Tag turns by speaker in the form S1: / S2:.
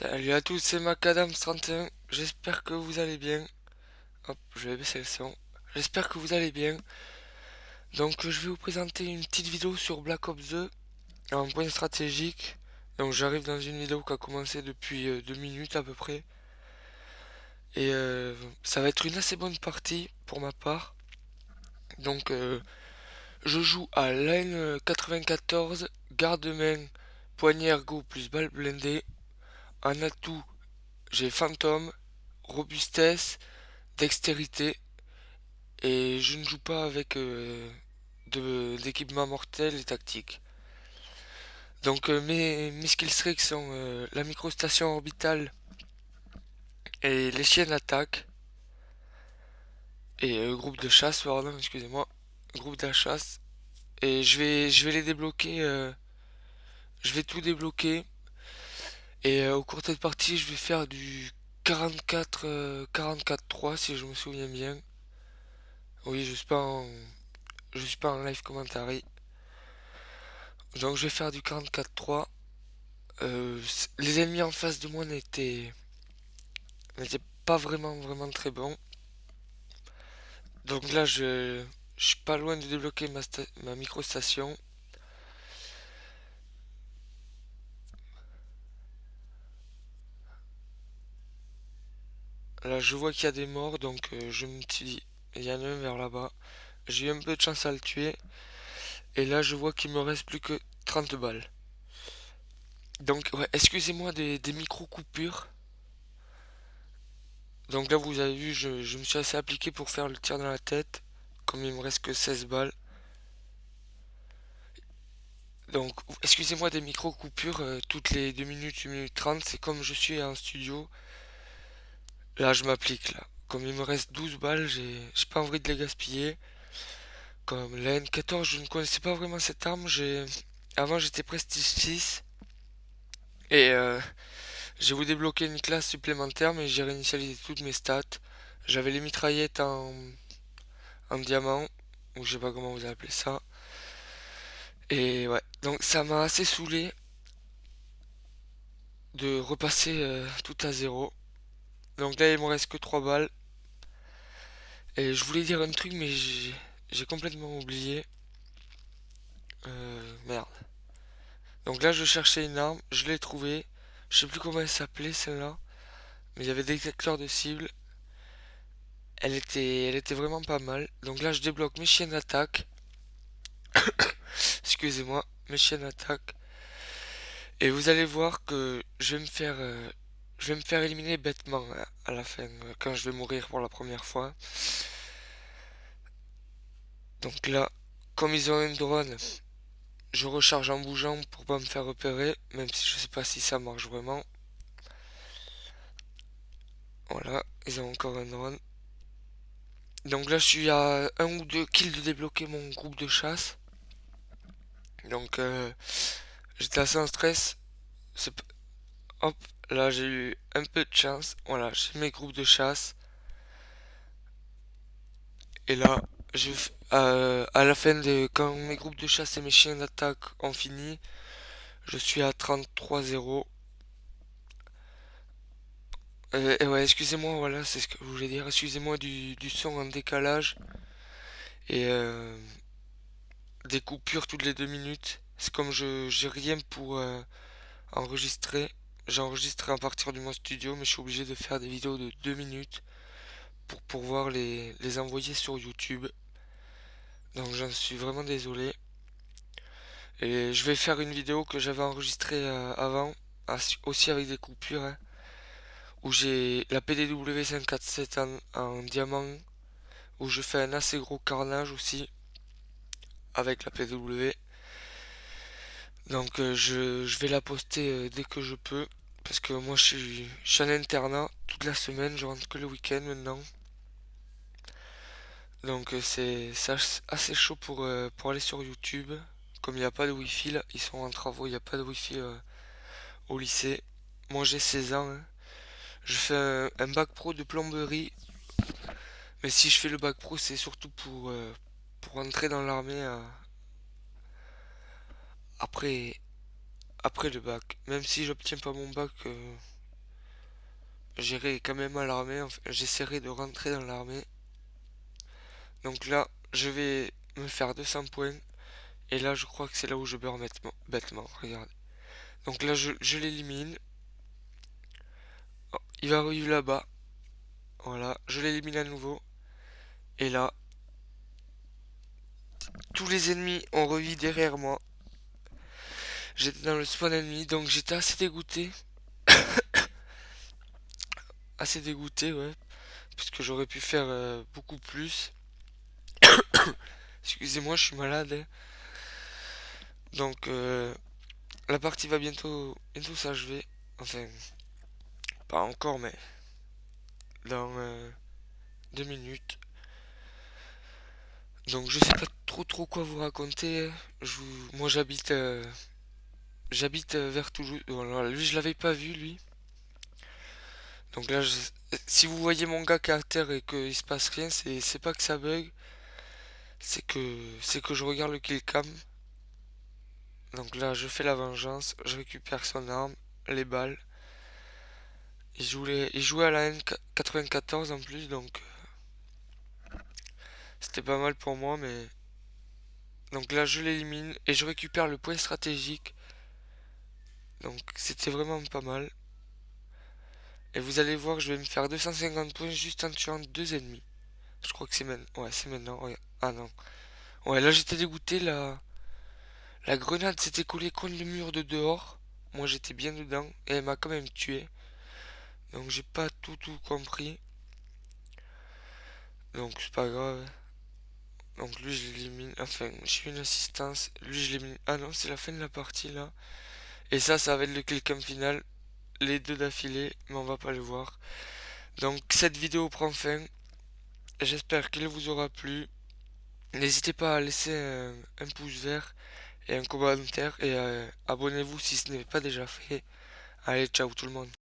S1: Salut à tous, c'est Macadam31. J'espère que vous allez bien. Hop, je vais baisser le son. J'espère que vous allez bien. Donc, je vais vous présenter une petite vidéo sur Black Ops 2, un point stratégique. Donc, j'arrive dans une vidéo qui a commencé depuis 2 minutes à peu près. Et ça va être une assez bonne partie pour ma part. Donc, je joue à Line 94, garde-main, poignée ergo plus balle blindée. En atout, j'ai Phantom, robustesse, dextérité, et je ne joue pas avec d'équipement mortel et tactique. Donc mes skills tricks sont la microstation orbitale et les chiens d'attaque et groupe de chasse, pardon, excusez-moi, groupe de chasse. Et je vais les débloquer, je vais tout débloquer. Et au cours de cette partie, je vais faire du 44 44-3 si je me souviens bien. Oui, je suis pas en live commentary. Donc je vais faire du 44-3. Les ennemis en face de moi n'étaient pas vraiment très bons. Donc là, je suis pas loin de débloquer ma micro-station. Là, je vois qu'il y a des morts, donc je me suis dit, il y en a un vers là-bas. J'ai eu un peu de chance à le tuer. Et là, je vois qu'il me reste plus que 30 balles. Donc, ouais, excusez-moi des micro-coupures. Donc là, vous avez vu, je me suis assez appliqué pour faire le tir dans la tête. Comme il me reste que 16 balles. Donc, excusez-moi des micro-coupures toutes les 2 minutes, 1 minute 30. C'est comme je suis en studio. Là, je m'applique là. Comme il me reste 12 balles, j'ai pas envie de les gaspiller. Comme la N14, je ne connaissais pas vraiment cette arme. Avant, j'étais Prestige 6. Et j'ai voulu débloquer une classe supplémentaire, mais j'ai réinitialisé toutes mes stats. J'avais les mitraillettes en diamant, ou je sais pas comment vous appelez ça. Et ouais, donc ça m'a assez saoulé de repasser tout à zéro. Donc là, il me reste que 3 balles. Et je voulais dire un truc, mais j'ai complètement oublié. Merde. Donc là, je cherchais une arme, je l'ai trouvée. Je sais plus comment elle s'appelait celle-là, mais il y avait des détecteurs de cibles. Elle était vraiment pas mal. Donc là, je débloque mes chiens d'attaque. Excusez-moi, mes chiens d'attaque. Et vous allez voir que je vais me faire éliminer bêtement à la fin, quand je vais mourir pour la première fois. Donc là, comme ils ont un drone, je recharge en bougeant pour pas me faire repérer, même si je sais pas si ça marche vraiment. Voilà, ils ont encore un drone. Donc là, je suis à un ou deux kills de débloquer mon groupe de chasse. Donc j'étais assez en stress. Hop, là j'ai eu un peu de chance. Voilà, j'ai mes groupes de chasse. Et là, à la fin de quand mes groupes de chasse et mes chiens d'attaque ont fini, je suis à 33-0. Et ouais, excusez-moi, voilà, c'est ce que je voulais dire. Excusez-moi du son en décalage et des coupures toutes les 2 minutes. C'est comme je j'ai rien pour enregistrer. J'enregistre à partir de mon studio, mais je suis obligé de faire des vidéos de 2 minutes pour pouvoir les envoyer sur YouTube. Donc j'en suis vraiment désolé. Et je vais faire une vidéo que j'avais enregistrée avant, aussi avec des coupures, hein, où j'ai la PDW 547 en diamant, où je fais un assez gros carnage aussi avec la PDW. Donc je vais la poster dès que je peux, parce que moi je suis en internat toute la semaine, je rentre que le week-end maintenant. Donc c'est assez chaud pour aller sur YouTube. Comme il n'y a pas de wifi là, ils sont en travaux, il n'y a pas de wifi au lycée. Moi j'ai 16 ans, hein. Je fais un bac pro de plomberie. Mais si je fais le bac pro, c'est surtout pour entrer dans l'armée après, après le bac. Même si j'obtiens pas mon bac, j'irai quand même à l'armée, enfin, j'essaierai de rentrer dans l'armée. Donc là, je vais me faire 200 points. Et là, je crois que c'est là où je beurre bêtement. Regarde. Donc là, je l'élimine. Oh, il va revivre là-bas. Voilà, je l'élimine à nouveau. Et là, tous les ennemis ont revu derrière moi. J'étais dans le spawn ennemi, donc j'étais assez dégoûté. Assez dégoûté, ouais. Parce que j'aurais pu faire beaucoup plus. Excusez-moi, je suis malade, hein. Donc, la partie va bientôt s'achever. Enfin, pas encore, mais dans 2 minutes. Donc, je sais pas trop quoi vous raconter, hein. Moi, j'habite vers Toulouse. Voilà, lui, je l'avais pas vu, lui. Donc là, si vous voyez mon gars qui est à terre et qu'il se passe rien, c'est pas que ça bug, c'est que je regarde le kill cam. Donc là, je fais la vengeance, je récupère son arme, les balles. Il jouait à la N94 en plus, donc c'était pas mal pour moi, mais donc là, je l'élimine et je récupère le point stratégique. Donc c'était vraiment pas mal. Et vous allez voir que je vais me faire 250 points juste en tuant 2 ennemis. Je crois que c'est maintenant. Ouais, c'est maintenant. Ouais. Ah non. Ouais, là j'étais dégoûté. La grenade s'était collée contre le mur de dehors. Moi j'étais bien dedans. Et elle m'a quand même tué. Donc j'ai pas tout compris. Donc c'est pas grave. Donc lui je l'élimine. Enfin, j'ai eu une assistance. Lui je l'élimine. Ah non, c'est la fin de la partie là. Et ça va être le killcam final. Les deux d'affilée. Mais on va pas le voir. Donc cette vidéo prend fin. J'espère qu'elle vous aura plu. N'hésitez pas à laisser un pouce vert et un commentaire et abonnez-vous si ce n'est pas déjà fait. Allez, ciao tout le monde.